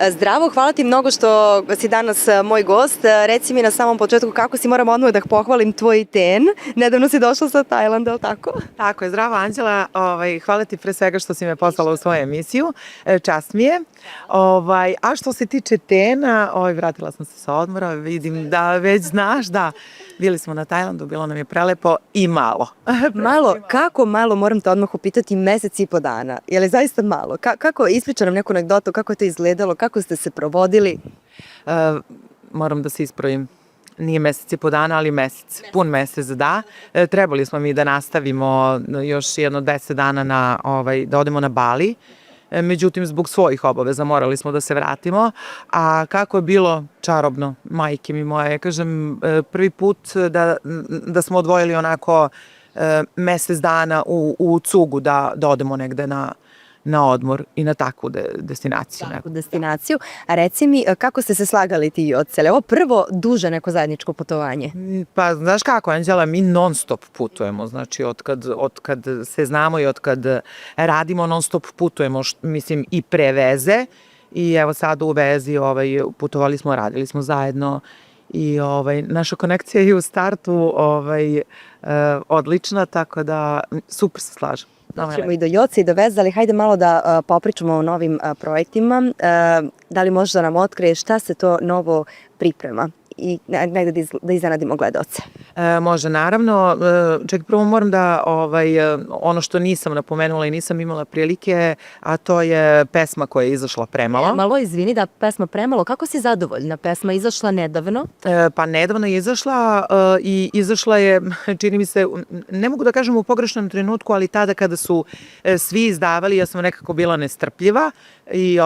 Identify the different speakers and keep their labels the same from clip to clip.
Speaker 1: Zdravo, hvala ti mnogo što si danas moj gost. Reci mi na samom početku kako si, moram odmah da pohvalim tvoj ten. Nedavno si došla sa Tajlanda, ali tako?
Speaker 2: Tako je, zdravo Anđela, hvala ti pre svega što si me poslala u svoju emisiju, čast mi je. A što se tiče tena, vratila sam se sa odmora, vidim da već znaš, da, bili smo na Tajlandu, bilo nam je prelepo i malo.
Speaker 1: Malo, kako malo, moram te odmah upitati, mesec i po dana, je li zaista malo? Kako, ispriča nam neku anegdotu, kako je to izgledalo, kako ste se provodili?
Speaker 2: Moram da se ispravim. Nije mesec i po dana, ali mesec. Pun mesec, da. Trebali smo mi da nastavimo još jedno 10 dana da odemo na Bali. Međutim, zbog svojih obaveza morali smo da se vratimo. A kako je bilo čarobno, majke mi moje. Kažem, prvi put da smo odvojili onako mesec dana u cugu da odemo negde na odmor i na takvu destinaciju.
Speaker 1: Takvu destinaciju. A reci mi, kako ste se slagali ti i ocele? Ovo prvo duže neko zajedničko putovanje?
Speaker 2: Pa, znaš kako, Anđela, mi non stop putujemo. Znači, od kad se znamo i od kad radimo, non stop putujemo, mislim, i pre veze. I evo sad u vezi putovali smo, radili smo zajedno. I naša konekcija je u startu odlična, tako da super se slažem.
Speaker 1: Doćemo i do Joce i do veze, ali hajde malo da popričamo o novim projektima. Da li možeš da nam otkriješ šta se to novo priprema i negde da iznenadimo gledaoce?
Speaker 2: Može, naravno. Ček, prvo moram da ono što nisam napomenula i nisam imala prilike, a to je pesma koja je izašla Premalo.
Speaker 1: Malo, izvini, da, pesma Premalo. Kako si zadovoljna? Pesma izašla nedavno?
Speaker 2: Pa nedavno je izašla i izašla je, čini mi se, ne mogu da kažem u pogrešnom trenutku, ali tada kada su svi izdavali, ja sam nekako bila nestrpljiva i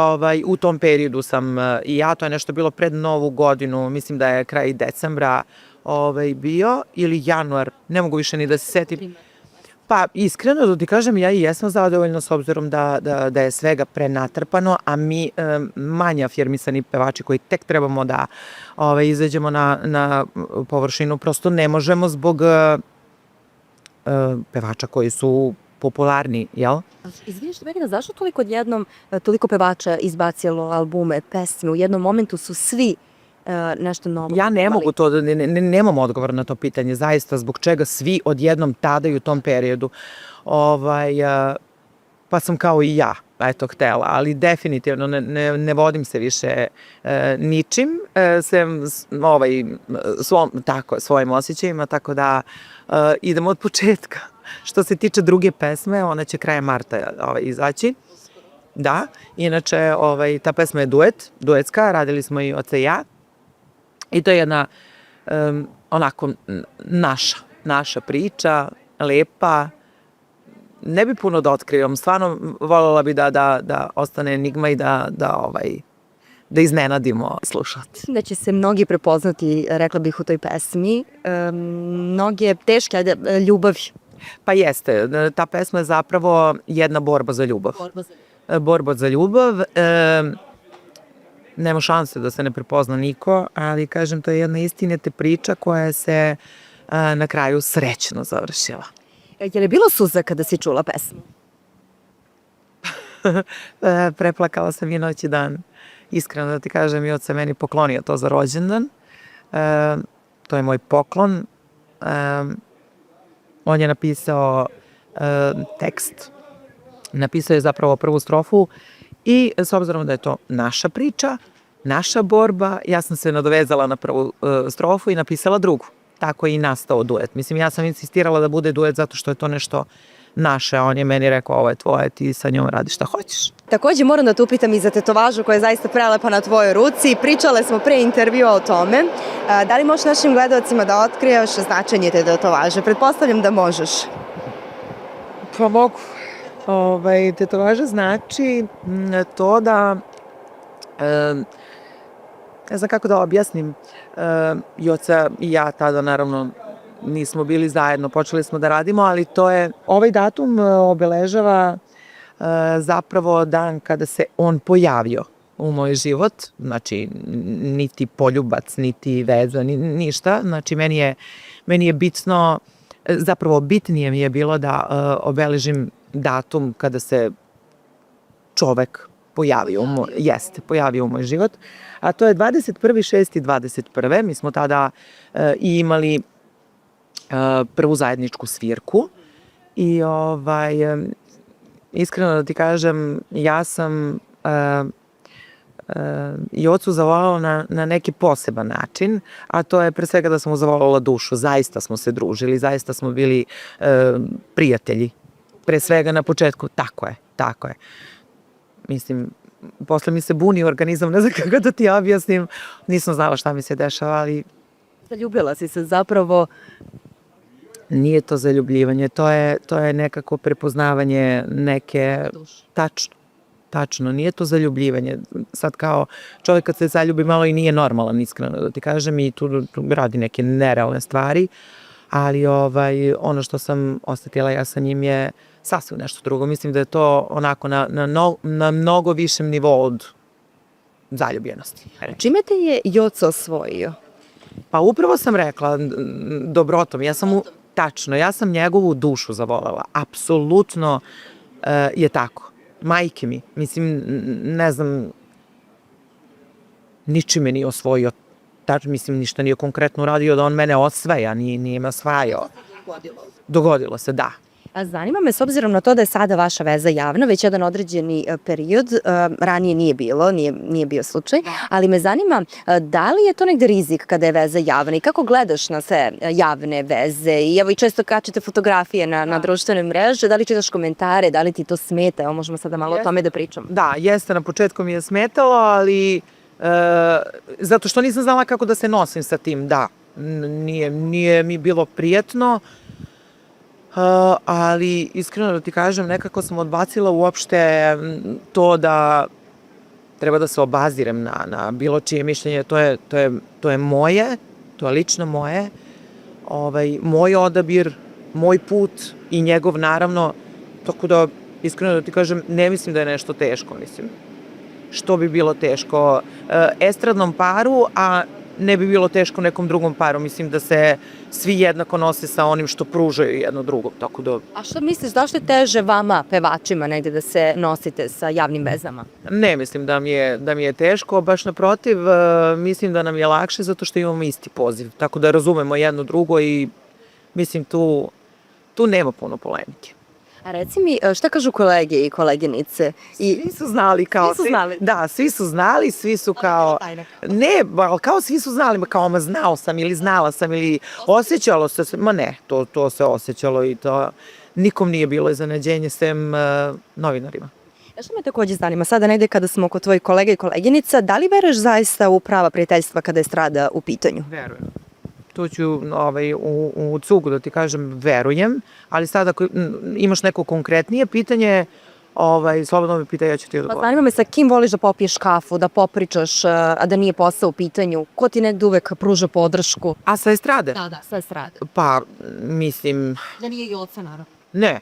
Speaker 2: u tom periodu sam i ja, to je nešto bilo pred Novu godinu, mislim da je kraj decembra bio, ili januar, ne mogu više ni da se setim. Pa iskreno da ti kažem, ja i jesam zadovoljna s obzirom da je svega prenatrpano, a mi manje afirmisani pevači koji tek trebamo da izađemo na površinu, prosto ne možemo zbog pevača koji su popularni, jel?
Speaker 1: Izvini što Megina, zašto toliko pevača izbacilo albume, pesme? U jednom momentu su svi nešto novo.
Speaker 2: Ja ne mogu to, nemam odgovor na to pitanje, zaista zbog čega svi odjednom tada i u tom periodu. Pa sam kao i ja, htela, ali definitivno ne vodim se više ničim, sem svojim osjećajima, tako da idemo od početka. Što se tiče druge pesme, ona će krajem marta izaći. Da, inače ta pesma je duetska, radili smo i Oca i ja. I to je jedna onako naša priča, lepa. Ne bi puno da otkrivam, stvarno voljela bi da ostane enigma i da iznenadimo slušalce.
Speaker 1: Da će se mnogi prepoznati, rekla bih, u toj pesmi. Mnoge teške ljubavi.
Speaker 2: Pa jeste, ta pesma je zapravo jedna borba za ljubav. Borba za ljubav. Nema šanse da se ne prepozna niko, ali kažem, to je jedna istinita priča koja se na kraju srećno završila.
Speaker 1: Je li bilo suza kada si čula pesmu?
Speaker 2: Preplakala sam i noć i dan. Iskreno da ti kažem, i oca meni poklonio to za rođendan. To je moj poklon. On je napisao tekst. Napisao je zapravo prvu strofu i s obzirom da je to naša priča, naša borba, ja sam se nadovezala na prvu strofu i napisala drugu. Tako je i nastao duet. Mislim, ja sam insistirala da bude duet zato što je to nešto naše. On je meni rekao, ovo je tvoje, ti sa njom radi šta hoćeš.
Speaker 1: Takođe moram da te upitam i za tetovažu koja je zaista prelepa na tvojoj ruci. Pričale smo pre intervjua o tome. Da li možeš našim gledalcima da otkriješ značenje te tetovaže? Pretpostavljam da možeš.
Speaker 2: Pa mogu. Tetovaža znači to da, ne znam kako da objasnim, Joca i ja tada naravno nismo bili zajedno, počeli smo da radimo, ali to je, ovaj datum obeležava zapravo dan kada se on pojavio u moj život, znači niti poljubac, niti veza, ništa, znači meni je bitno, zapravo bitnije mi je bilo da obeležim datum kada se čovek pojavio u moj život, a to je 21.6.21. Mi smo tada i imali prvu zajedničku svirku i iskreno da ti kažem, ja sam Jocu zavoljala na neki poseban način, a to je pre svega da sam mu zavoljala dušu. Zaista smo se družili, zaista smo bili prijatelji. Pre svega na početku, tako je. Mislim, posle mi se buni organizam, ne znam kako da ti objasnim, nisam znala šta mi se dešava, ali...
Speaker 1: Zaljubila si se zapravo?
Speaker 2: Nije to zaljubljivanje, to je nekako prepoznavanje neke... Tačno, nije to zaljubljivanje. Sad kao čovjek kad se zaljubi malo i nije normalan, iskreno da ti kažem, i tu radi neke nerealne stvari, ali ono što sam osetila ja sa njim je sasvim nešto drugo. Mislim da je to onako na mnogo višem nivou od zaljubljenosti.
Speaker 1: Čime te je Joco osvojio?
Speaker 2: Pa upravo sam rekla, dobrotom. Ja sam njegovu dušu zavolela. Apsolutno je tako. Majke mi, mislim, ne znam, ničime nije osvojio, mislim, ništa nije konkretno uradio da on mene osvaja, nije me osvajao. Dogodilo se, da.
Speaker 1: A zanima me, s obzirom na to da je sada vaša veza javna, već jedan određeni period, ranije nije bio slučaj, ali me zanima da li je to negde rizik kada je veza javna i kako gledaš na sve javne veze i evo i često kačete fotografije na društvene mreže, da li čitaš komentare, da li ti to smeta, evo možemo sada malo o tome da pričamo.
Speaker 2: Da, jeste, na početku mi je smetalo, ali zato što nisam znala kako da se nosim sa tim, da, nije mi bilo prijetno, ali iskreno da ti kažem, nekako sam odbacila uopšte to da treba da se obazirem na bilo čije mišljenje. To je moje, to je lično moje, moj odabir, moj put i njegov naravno, tako da iskreno da ti kažem, ne mislim da je nešto teško, mislim. Što bi bilo teško estradnom paru, a ne bi bilo teško nekom drugom paru. Mislim da se svi jednako nose sa onim što pružaju jedno drugom. Tako da...
Speaker 1: A što misliš, zašto je teže vama, pevačima, negde da se nosite sa javnim vezama?
Speaker 2: Ne mislim da mi je teško, baš naprotiv, mislim da nam je lakše zato što imamo isti poziv. Tako da razumemo jedno drugo i mislim tu nema puno polemike.
Speaker 1: A reci mi, šta kažu kolege i koleginice?
Speaker 2: Svi su znali kao... Da, svi su znali, svi su kao... Ne, kao svi su znali, kao znao sam ili znala sam ili osjećalo se... Ma ne, to se osjećalo i to nikom nije bilo iznenađenje sem novinarima.
Speaker 1: Što me takođe zanima, sada negde kada smo kod tvojih kolega i koleginica, da li veruješ zaista u prava prijateljstva kada je estrada u pitanju?
Speaker 2: Verujem. Tu ću u cugu da ti kažem verujem, ali sad ako imaš neko konkretnije pitanje, slobodno me pitaj, ja ću ti odgovoriti.
Speaker 1: Zanima me sa kim voliš da popiješ kafu, da popričaš, a da nije posao u pitanju? Ko ti negde uvek pruža podršku?
Speaker 2: A sa estrade?
Speaker 1: Da, sa estrade.
Speaker 2: Pa, mislim...
Speaker 1: Da nije Joca, naravno.
Speaker 2: Ne,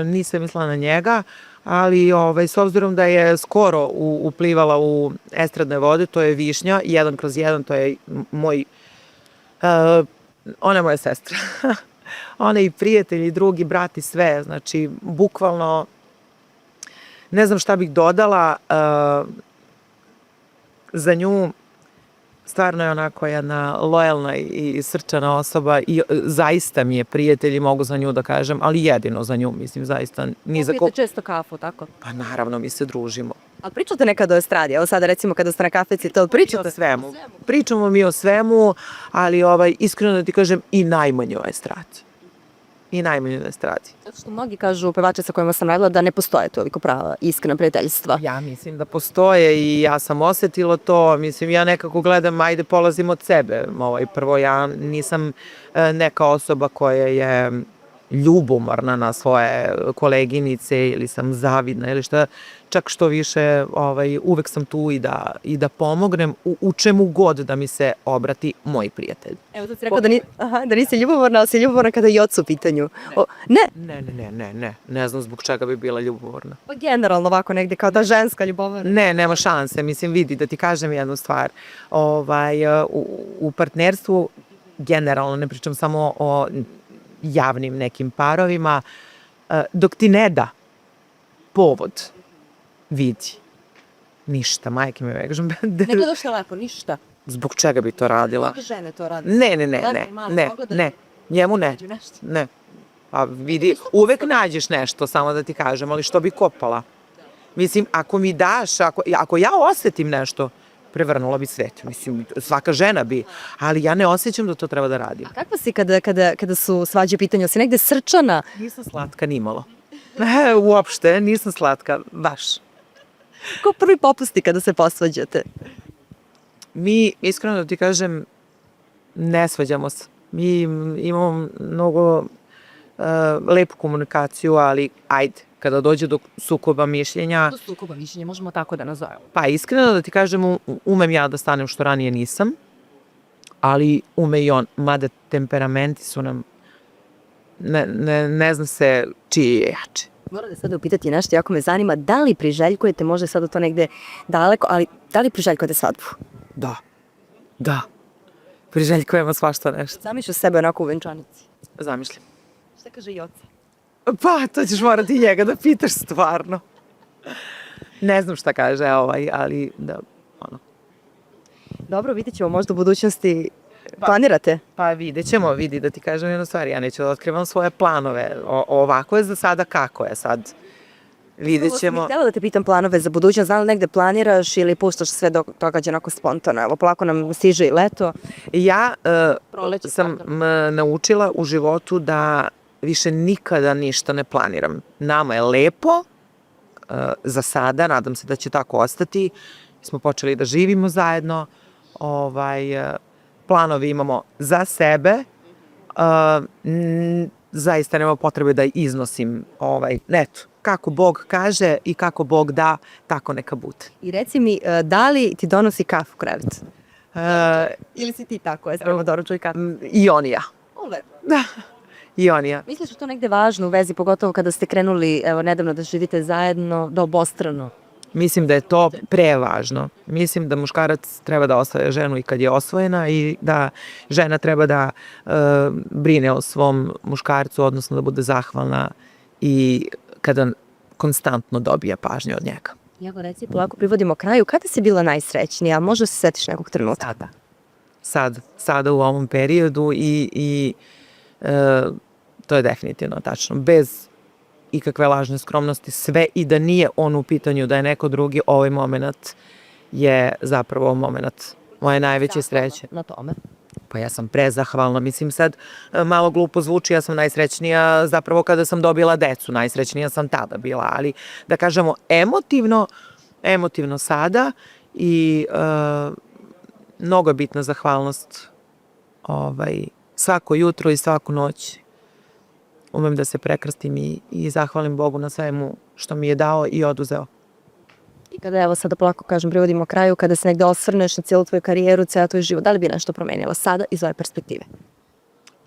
Speaker 2: nisam mislila na njega, ali s obzirom da je skoro uplivala u estradne vode, to je Višnja, 1/1, to je ona je moja sestra. Ona je i prijatelj, i drugi brat i sve. Znači, bukvalno, ne znam šta bih dodala za nju. Stvarno je onako jedna lojalna i srčana osoba i zaista mi je prijatelj i mogu za nju da kažem, ali jedino za nju, mislim, zaista.
Speaker 1: Popijete često kafu, tako?
Speaker 2: Pa naravno, mi se družimo.
Speaker 1: Ali pričate nekada o estradi? Evo sada recimo kada ste na kafeci, to pričate?
Speaker 2: O svemu. Pričamo mi o svemu, ali iskreno da ti kažem i najmanje o estradi. I najmanje o estradi.
Speaker 1: Zato što mnogi kažu, pevače sa kojima sam radila, da ne postoje toliko prava iskrena prijateljstva.
Speaker 2: Ja mislim da postoje i ja sam osetila to. Mislim, ja nekako gledam, ajde polazim od sebe. Prvo, ja nisam neka osoba koja je ljubomorna na svoje koleginice ili sam zavidna ili šta, čak što više uvek sam tu i da pomognem u čemu god da mi se obrati moj prijatelj.
Speaker 1: Evo sad si rekao da nisi ljubomorna, ali si ljubomorna kada je Joca u pitanju. Ne?
Speaker 2: Ne znam zbog čega bi bila ljubomorna.
Speaker 1: Pa generalno ovako negde kao da ženska ljubomorna.
Speaker 2: Ne, nema šanse, mislim vidi da ti kažem jednu stvar. U partnerstvu generalno, ne pričam samo o javnim nekim parovima, dok ti ne da povod vidi. Ništa, majke mi kažem.
Speaker 1: Ne gledaš te lepo, ništa.
Speaker 2: Zbog čega bi to radila?
Speaker 1: Mnoge žene to rade.
Speaker 2: Ne, njemu ne. Ne. Pa vidi, uvek nađeš nešto, samo da ti kažem, ali što bi kopala? Mislim, ako mi daš, ako ja osetim nešto, prevrnula bi svet. Mislim, svaka žena bi, ali ja ne osjećam da to treba da radim.
Speaker 1: A kakva si kada su svađe u pitanju? Si negde srčana?
Speaker 2: Nisam slatka nimalo. Uopšte, nisam slatka, baš.
Speaker 1: Ko prvi popusti kada se posvađate?
Speaker 2: Mi, iskreno da ti kažem, ne svađamo se. Mi imamo mnogo lepu komunikaciju, ali ajde, kada dođe do sukoba mišljenja...
Speaker 1: Do sukoba mišljenja, možemo tako da nazovemo.
Speaker 2: Pa iskreno da ti kažem, umem ja da stanem što ranije nisam, ali ume i on, mada temperamenti su nam, ne zna se čiji je jači.
Speaker 1: Moram da sada upitati nešto, jako me zanima, da li priželjkujete, možda je sada to negde daleko, ali da li priželjkujete svadbu?
Speaker 2: Da. Priželjkujemo svašta nešto.
Speaker 1: Zamišljaš sebe onako u venčanici.
Speaker 2: Zamišljam.
Speaker 1: Šta kaže i oca?
Speaker 2: Pa, to ćeš morati njega da pitaš stvarno. Ne znam šta kaže, ali da, ono.
Speaker 1: Dobro, vidjet ćemo možda u budućnosti. Planirate?
Speaker 2: Pa vidjet ćemo, da ti kažem jednu stvar, ja neću da otkrivam svoje planove. Ovako je za sada kako je sad. Vidjet ćemo.
Speaker 1: Htjela da te pitam planove za budućnost, znam li negde planiraš ili puštaš sve događa onako spontano? Evo, polako nam stiže i leto.
Speaker 2: Ja sam naučila u životu da više nikada ništa ne planiram. Nama je lepo, za sada, nadam se da će tako ostati. Smo počeli da živimo zajedno, planovi imamo za sebe, zaista nema potrebe da iznosim, eto, kako Bog kaže i kako Bog da, tako neka bude.
Speaker 1: I reci mi, da li ti donosi kafu u krevet? Ili si ti tako, spremno doručuj kafu?
Speaker 2: I on i ja. Da, i on i ja.
Speaker 1: Misliš da to negde važno u vezi, pogotovo kada ste krenuli, evo, nedavno da živite zajedno, da obostrano?
Speaker 2: Mislim da je to prevažno. Mislim da muškarac treba da osvaja ženu i kad je osvojena i da žena treba da brine o svom muškarcu, odnosno da bude zahvalna i kada konstantno dobija pažnju od njega.
Speaker 1: Evo, reci, polako privodimo kraju. Kada si bila najsrećnija? Možda se setiš nekog trenutka?
Speaker 2: Sada u ovom periodu i to je definitivno tačno. Bez ikakve lažne skromnosti, sve i da nije on u pitanju, da je neko drugi, ovaj moment je zapravo moment moje najveće sreće.
Speaker 1: Na tome.
Speaker 2: Pa ja sam prezahvalna, mislim sad malo glupo zvuči, ja sam najsrećnija zapravo kada sam dobila decu, najsrećnija sam tada bila, ali da kažemo emotivno sada i mnogo je bitna zahvalnost svako jutro i svaku noć. Umem da se prekrstim i zahvalim Bogu na svemu što mi je dao i oduzeo.
Speaker 1: I kada, evo sada polako kažem, privodimo kraju, kada se negde osvrneš na cijelu tvoju karijeru, cijel tvoj život, da li bi nešto promenila sada iz ove perspektive?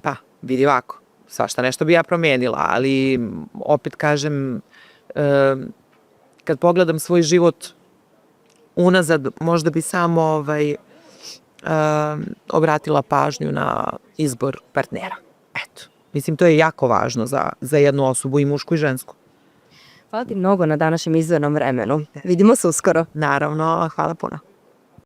Speaker 2: Pa, vidi ovako, svašta nešto bi ja promenila, ali opet kažem, kad pogledam svoj život unazad, možda bi samo obratila pažnju na izbor partnera. Eto. Mislim, to je jako važno za jednu osobu, i mušku i žensku.
Speaker 1: Hvala ti mnogo na današnjem izdvojenom vremenu. Vidimo se uskoro.
Speaker 2: Naravno, hvala puno.